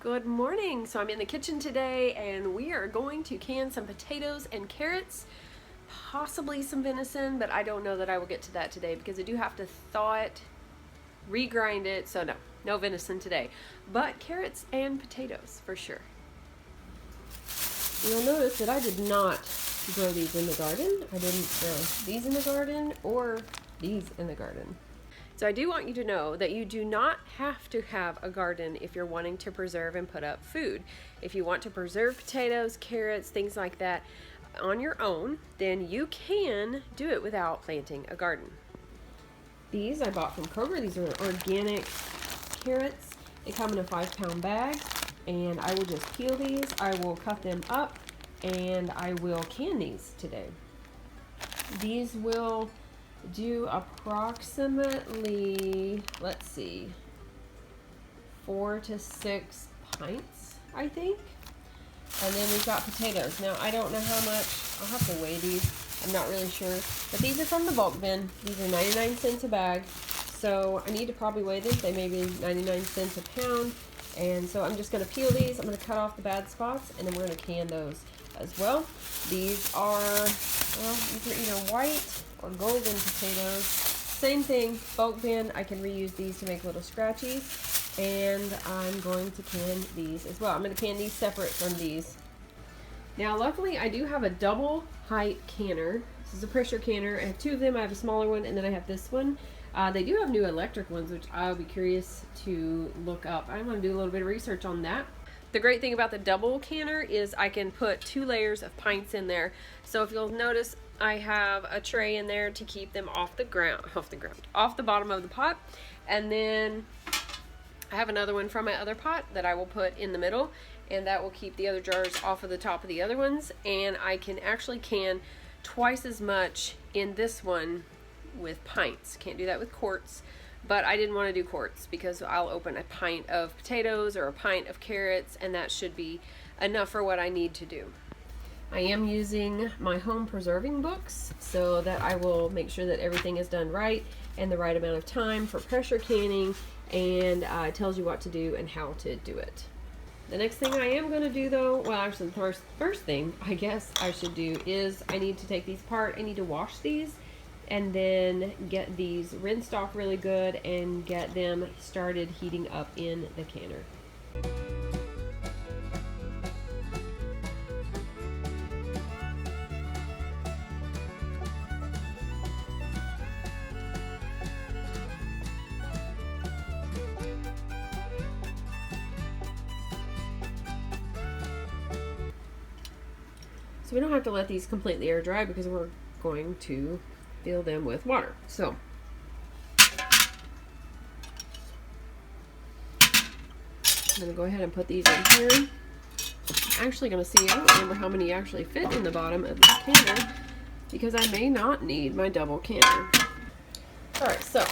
Good morning. So I'm in the kitchen today and we are going to can some potatoes and carrots, possibly some venison, but I don't know that I will get to that today because I do have to thaw it, regrind it, so no venison today, but carrots and potatoes for sure. You'll notice that I did not grow these in the garden. I didn't grow these in the garden or these in the garden. So I do want you to know that you do not have to have a garden if you're wanting to preserve and put up food. If you want to preserve potatoes, carrots, things like that on your own, then you can do it without planting a garden. These I bought from Kroger. These are organic carrots. They come in a 5-pound bag, and I will just peel these. I will cut them up, and I will can these today. These will do approximately, let's see, 4 to 6 pints, I think. And then we've got potatoes. Now, I don't know how much. I'll have to weigh these. I'm not really sure. But these are from the bulk bin. These are 99 cents a bag. So I need to probably weigh them. They may be 99 cents a pound. And so I'm just going to peel these. I'm going to cut off the bad spots, and then we're going to can those as well. These are, well, these are either white or golden potatoes. Same thing, bulk bin. I can reuse these to make little scratchies, and I'm going to can these as well. I'm going to can these separate from these. Now, luckily, I do have a double height canner. This is a pressure canner. I have 2 of them. I have a smaller one, and then I have this one. They do have new electric ones, which I'll be curious to look up. I'm going to do a little bit of research on that. The great thing about the double canner is I can put 2 layers of pints in there. So if you'll notice, I have a tray in there to keep them off the bottom of the pot. And then I have another one from my other pot that I will put in the middle, and that will keep the other jars off of the top of the other ones. And I can actually can twice as much in this one with pints. Can't do that with quarts. But I didn't want to do quarts because I'll open a pint of potatoes or a pint of carrots, and that should be enough for what I need to do. I am using my home preserving books so that I will make sure that everything is done right and the right amount of time for pressure canning, and it tells you what to do and how to do it. The next thing I am going to do, though, well, actually the first thing I guess I should do is I need to take these apart. I need to wash these and then get these rinsed off really good and get them started heating up in the canner. So we don't have to let these completely air dry because we're going to fill them with water. So I'm going to go ahead and put these in here. I'm actually going to see, I don't remember how many actually fit in the bottom of this canner because I may not need my double canner. Alright, so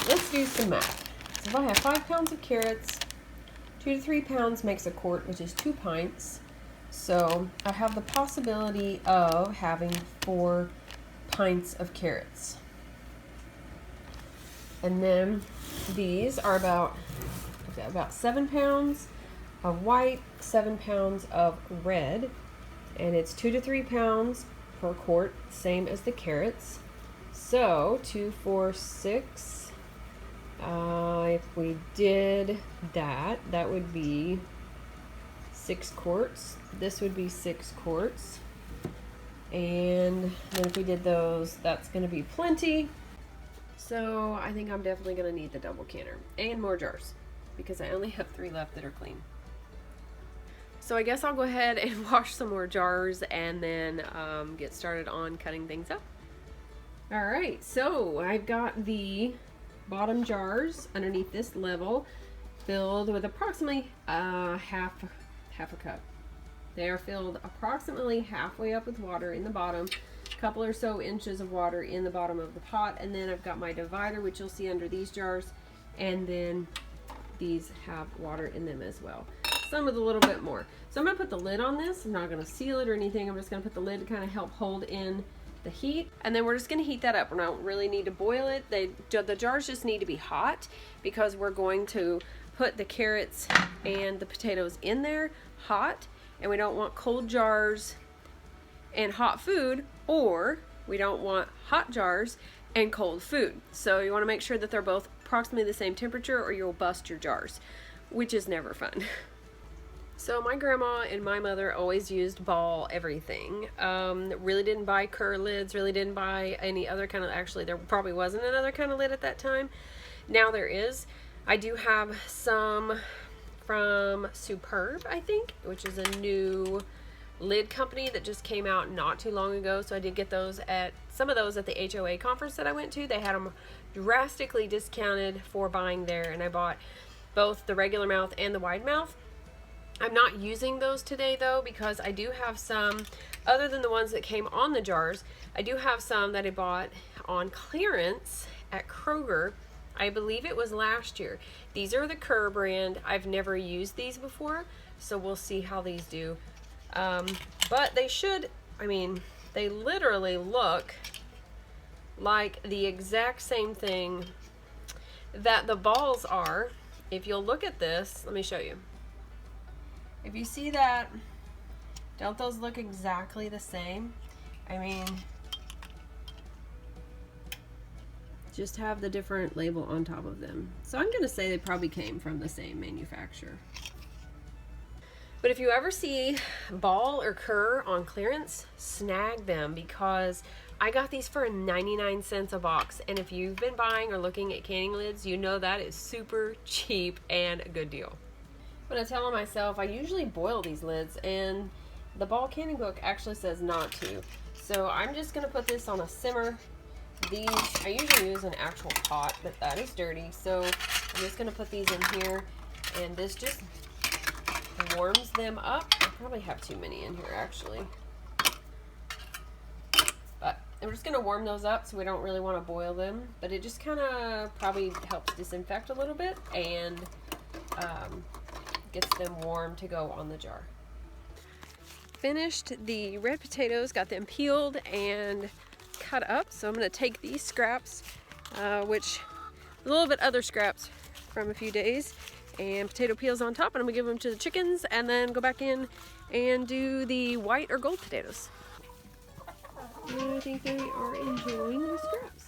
let's do some math. So if I have 5 pounds of carrots, 2 to 3 pounds makes a quart, which is 2 pints. So I have the possibility of having 4 pints of carrots. And then these are about 7 pounds of white, 7 pounds of red, and it's 2 to 3 pounds per quart, same as the carrots. So 2, 4, 6. If we did that, that would be 6 quarts. This would be 6 quarts. And then if we did those, that's going to be plenty. So I think I'm definitely going to need the double canner and more jars because I only have 3 left that are clean. So I guess I'll go ahead and wash some more jars and then get started on cutting things up. Alright, so I've got the bottom jars underneath this level filled with approximately half a cup. They are filled approximately halfway up with water in the bottom, a couple or so inches of water in the bottom of the pot, and then I've got my divider, which you'll see under these jars, and then these have water in them as well. Some with a little bit more. So I'm going to put the lid on this. I'm not going to seal it or anything. I'm just going to put the lid to kind of help hold in the heat, and then we're just going to heat that up. We don't really need to boil it. The jars just need to be hot because we're going to put the carrots and the potatoes in there hot, and we don't want cold jars and hot food, or we don't want hot jars and cold food. So you want to make sure that they're both approximately the same temperature, or you'll bust your jars, which is never fun. So my grandma and my mother always used ball everything. Really didn't buy Kerr lids, really didn't buy any other kind of, actually there probably wasn't another kind of lid at that time. Now there is. I do have some from Superb, I think, which is a new lid company that just came out not too long ago. So I did get those at, some of those at the HOA conference that I went to. They had them drastically discounted for buying there, and I bought both the regular mouth and the wide mouth. I'm not using those today though, because I do have some, other than the ones that came on the jars, I do have some that I bought on clearance at Kroger. I believe it was last year. These are the Kerr brand. I've never used these before, so we'll see how these do. But they should, I mean, they literally look like the exact same thing that the balls are. If you'll look at this, let me show you. If you see that, don't those look exactly the same? I mean, just have the different label on top of them. So I'm gonna say they probably came from the same manufacturer. But if you ever see Ball or Kerr on clearance, snag them, because I got these for 99 cents a box. And if you've been buying or looking at canning lids, you know that is super cheap and a good deal. But I'm telling myself, I usually boil these lids, and the Ball canning book actually says not to. So I'm just gonna put this on a simmer. These, I usually use an actual pot, but that is dirty. So I'm just gonna put these in here, and this just warms them up. I probably have too many in here actually. But I'm just gonna warm those up, so we don't really want to boil them. But it just kind of probably helps disinfect a little bit, and gets them warm to go on the jar. Finished the red potatoes, got them peeled and cut up. So I'm going to take these scraps, which a little bit other scraps from a few days, and potato peels on top, and I'm going to give them to the chickens, and then go back in and do the white or gold potatoes. And I think they are enjoying the scraps.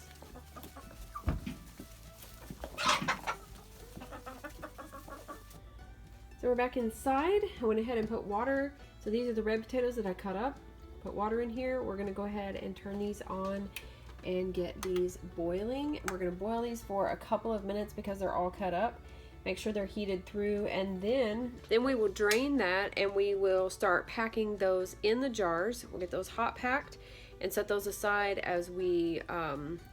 So we're back inside. I went ahead and put water. So these are the red potatoes that I cut up. Put water in here. We're gonna go ahead and turn these on and get these boiling. We're gonna boil these for a couple of minutes because they're all cut up. Make sure they're heated through, and then we will drain that, and we will start packing those in the jars. We'll get those hot packed and set those aside as we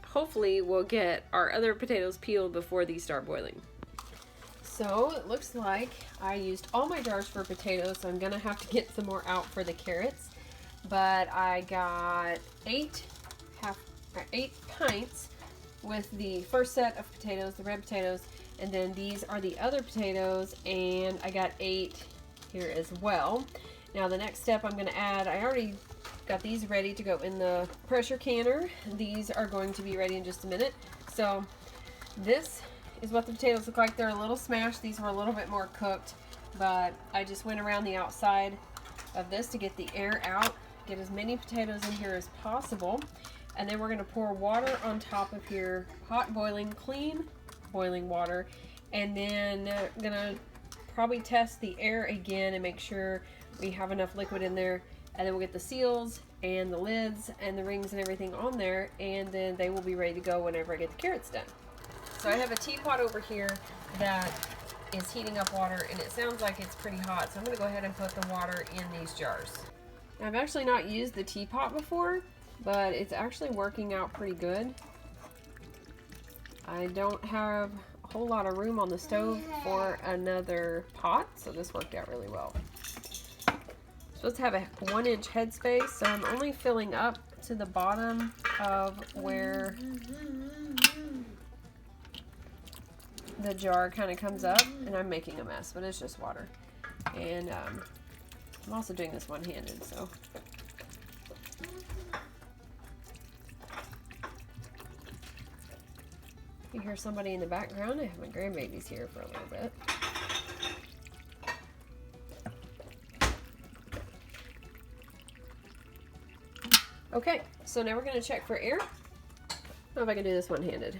hopefully will get our other potatoes peeled before these start boiling. So it looks like I used all my jars for potatoes, so I'm gonna have to get some more out for the carrots. But I got 8 pints with the first set of potatoes, the red potatoes, and then these are the other potatoes, and I got 8 here as well. Now the next step I'm gonna add, I already got these ready to go in the pressure canner. These are going to be ready in just a minute. So this is what the potatoes look like. They're a little smashed. These were a little bit more cooked, but I just went around the outside of this to get the air out, get as many potatoes in here as possible, and then we're going to pour water on top of here, hot boiling, clean boiling water, and then I'm going to probably test the air again and make sure we have enough liquid in there, and then we'll get the seals and the lids and the rings and everything on there, and then they will be ready to go whenever I get the carrots done. So I have a teapot over here that is heating up water, and it sounds like it's pretty hot, so I'm going to go ahead and put the water in these jars. Now, I've actually not used the teapot before, but it's actually working out pretty good. I don't have a whole lot of room on the stove for another pot, so this worked out really well. I'm supposed to have a 1-inch headspace, so I'm only filling up to the bottom of where the jar kind of comes up, and I'm making a mess, but it's just water. And I'm also doing this one-handed, so. You hear somebody in the background? I have my grandbabies here for a little bit. Okay, so now we're gonna check for air. I don't know if I can do this one-handed.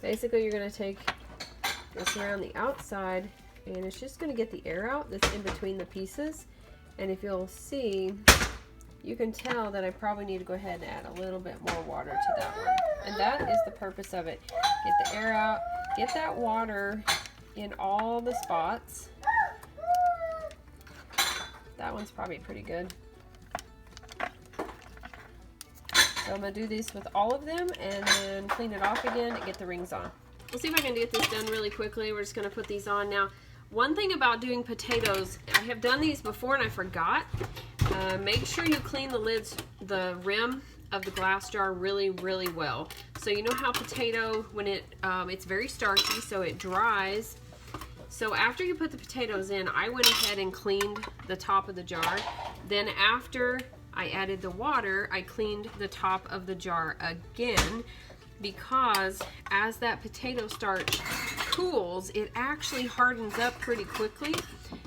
Basically, you're gonna take this around the outside, and it's just gonna get the air out that's in between the pieces. And if you'll see, you can tell that I probably need to go ahead and add a little bit more water to that one. And that is the purpose of it. Get the air out, get that water in all the spots. That one's probably pretty good. So I'm going to do this with all of them and then clean it off again and get the rings on. We'll see if I can get this done really quickly. We're just going to put these on now. One thing about doing potatoes, I have done these before and I forgot. Make sure you clean the lids, the rim of the glass jar really, really well. So you know how potato, when it's very starchy, so it dries. So after you put the potatoes in, I went ahead and cleaned the top of the jar. Then after I added the water, I cleaned the top of the jar again, because as that potato starch cools, it actually hardens up pretty quickly.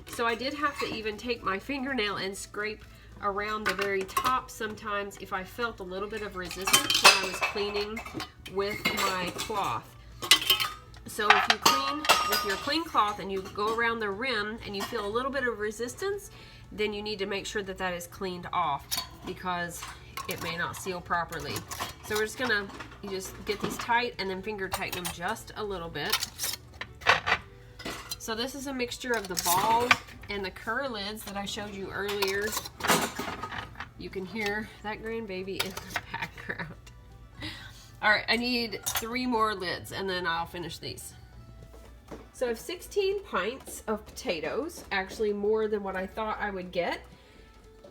So I did have to even take my fingernail and scrape around the very top sometimes if I felt a little bit of resistance when I was cleaning with my cloth. So if you clean with your clean cloth and you go around the rim and you feel a little bit of resistance, then you need to make sure that that is cleaned off, because it may not seal properly. So we're just gonna, you just get these tight and then finger tighten them just a little bit. So this is a mixture of the balls and the Kerr lids that I showed you earlier. You can hear that grandbaby in the background. All right, I need 3 more lids and then I'll finish these. So I have 16 pints of potatoes, actually more than what I thought I would get.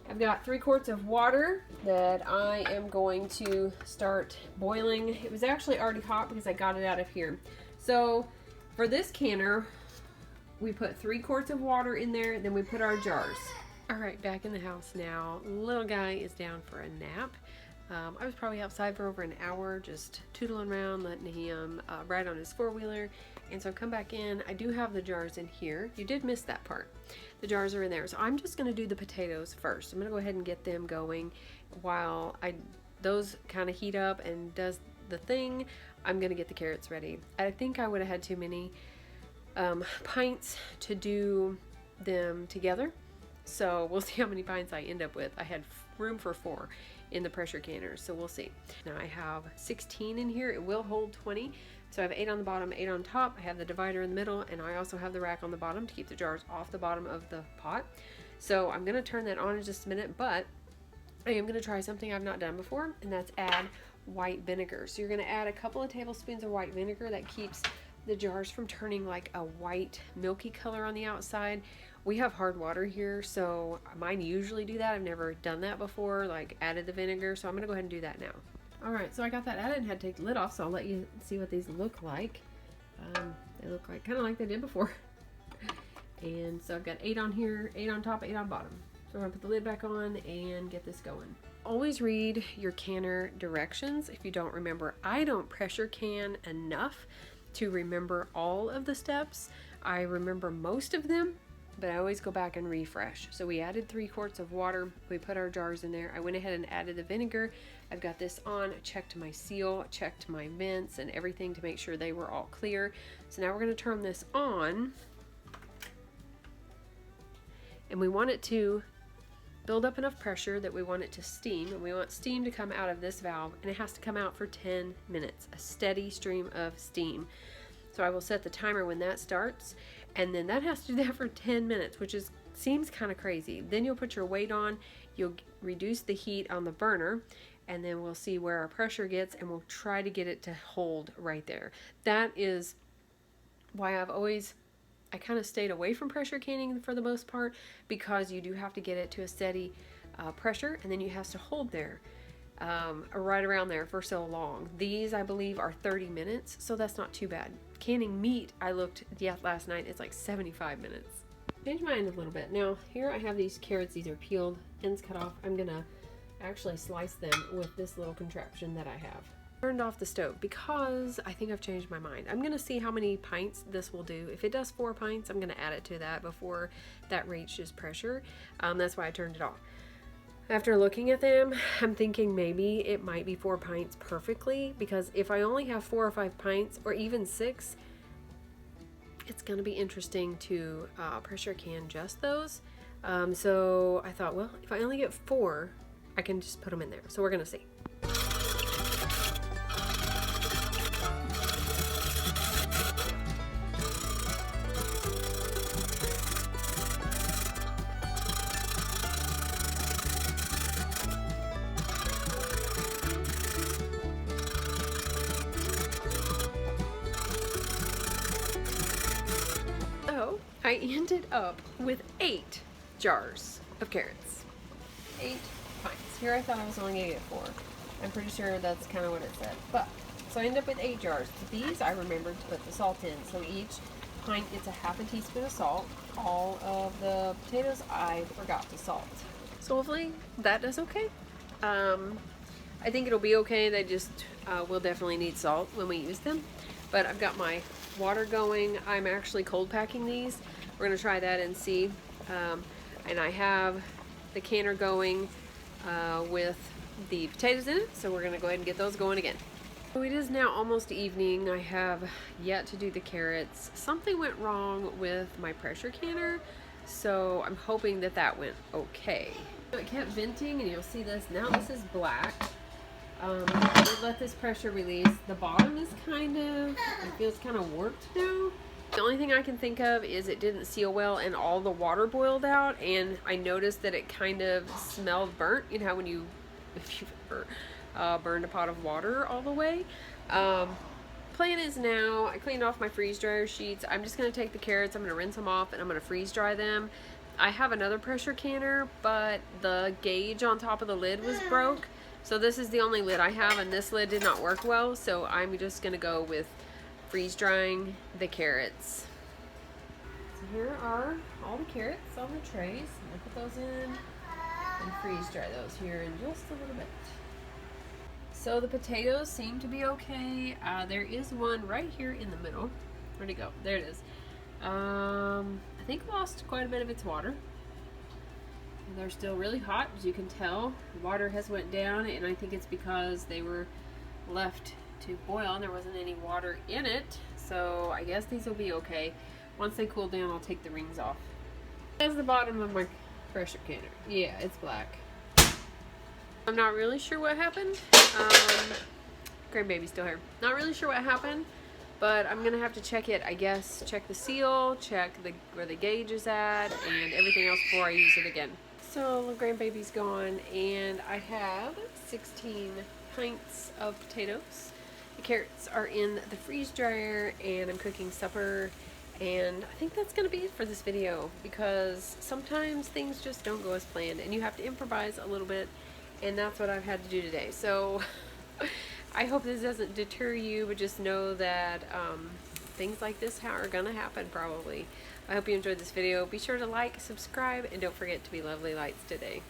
I've got 3 quarts of water that I am going to start boiling. It was actually already hot because I got it out of here. So for this canner, we put 3 quarts of water in there, then we put our jars. All right, back in the house now. Little guy is down for a nap. I was probably outside for over an hour, just tootling around, letting him ride on his 4-wheeler. And so I come back in. I do have the jars in here. You did miss that part. The jars are in there. So I'm just going to do the potatoes first. I'm going to go ahead and get them going while those kind of heat up and does the thing. I'm going to get the carrots ready. I think I would have had too many pints to do them together. So we'll see how many pints I end up with. I had room for 4 in the pressure canner, so we'll see. Now I have 16 in here. It will hold 20. So I have 8 on the bottom, 8 on top. I have the divider in the middle, and I also have the rack on the bottom to keep the jars off the bottom of the pot. So I'm going to turn that on in just a minute, but I am going to try something I've not done before, and that's add white vinegar. So you're going to add a couple of tablespoons of white vinegar. That keeps the jars from turning like a white milky color on the outside. We have hard water here, so mine usually do that. I've never done that before, like added the vinegar, so I'm going to go ahead and do that now. All right, so I got that added and had to take the lid off, so I'll let you see what these look like. They look like kind of like they did before. And so I've got 8 on here, 8 on top, 8 on bottom. So I'm going to put the lid back on and get this going. Always read your canner directions if you don't remember. I don't pressure can enough to remember all of the steps. I remember most of them, but I always go back and refresh. So we added 3 quarts of water. We put our jars in there. I went ahead and added the vinegar. I've got this on, checked my seal, checked my vents and everything to make sure they were all clear. So now we're going to turn this on. And we want it to build up enough pressure that we want it to steam. And we want steam to come out of this valve, and it has to come out for 10 minutes, a steady stream of steam. So I will set the timer when that starts, and then that has to do that for 10 minutes, which seems kind of crazy. Then you'll put your weight on, you'll reduce the heat on the burner, and then we'll see where our pressure gets, and we'll try to get it to hold right there. That is why I kind of stayed away from pressure canning for the most part, because you do have to get it to a steady pressure, and then you have to hold there right around there for so long. These, I believe, are 30 minutes, so that's not too bad. Canning meat, I looked last night, it's like 75 minutes. Changed my mind a little bit. Now here I have these carrots. These are peeled, ends cut off. I'm gonna actually slice them with this little contraption that I have. Turned off the stove because I think I've changed my mind. I'm gonna see how many pints this will do. If it does 4 pints, I'm gonna add it to that before that reaches pressure. That's why I turned it off. After looking at them, I'm thinking maybe it might be 4 pints perfectly, because if I only have 4 or 5 pints, or even 6, it's going to be interesting to pressure can just those. So I thought, well, if I only get 4, I can just put them in there. So we're going to see. So I ended up with 8 jars of carrots. 8 pints. Here I thought I was only going to get 4. I'm pretty sure that's kind of what it said. But, so I ended up with 8 jars. These I remembered to put the salt in. So each pint gets a half a teaspoon of salt. All of the potatoes I forgot to salt. So hopefully that does okay. I think it'll be okay. They just will definitely need salt when we use them. But I've got my water going. I'm actually cold packing these. We're going to try that and see. And I have the canner going with the potatoes in it. So we're going to go ahead and get those going again. So it is now almost evening. I have yet to do the carrots. Something went wrong with my pressure canner. So I'm hoping that that went okay. So it kept venting, and you'll see this. Now this is black. We let this pressure release. The bottom is it feels kind of warped now. The only thing I can think of is it didn't seal well and all the water boiled out, and I noticed that it kind of smelled burnt. You know how when if you've ever burned a pot of water all the way. Plan is now, I cleaned off my freeze dryer sheets. I'm just going to take the carrots, I'm going to rinse them off, and I'm going to freeze dry them. I have another pressure canner, but the gauge on top of the lid was broke. So this is the only lid I have, and this lid did not work well. So I'm just going to go with freeze drying the carrots. So here are all the carrots on the trays. I'm going to put those in and freeze dry those here in just a little bit. So the potatoes seem to be okay. There is one right here in the middle. Where'd it go? There it is. I think lost quite a bit of its water. They're still really hot, as you can tell. The water has went down, and I think it's because they were left to boil and there wasn't any water in it. So I guess these will be okay. Once they cool down, I'll take the rings off. That's the bottom of my pressure canner. Yeah, it's black. I'm not really sure what happened. Grandbaby's still here. Not really sure what happened, but I'm gonna have to check it, I guess. Check the seal, check where the gauge is at, and everything else before I use it again. So grandbaby's gone, and I have 16 pints of potatoes. The carrots are in the freeze dryer, and I'm cooking supper. And I think that's gonna be it for this video, because sometimes things just don't go as planned, and you have to improvise a little bit. And that's what I've had to do today. So I hope this doesn't deter you, but just know that things like this are gonna happen probably. I hope you enjoyed this video. Be sure to like, subscribe, and don't forget to be lovely lights today.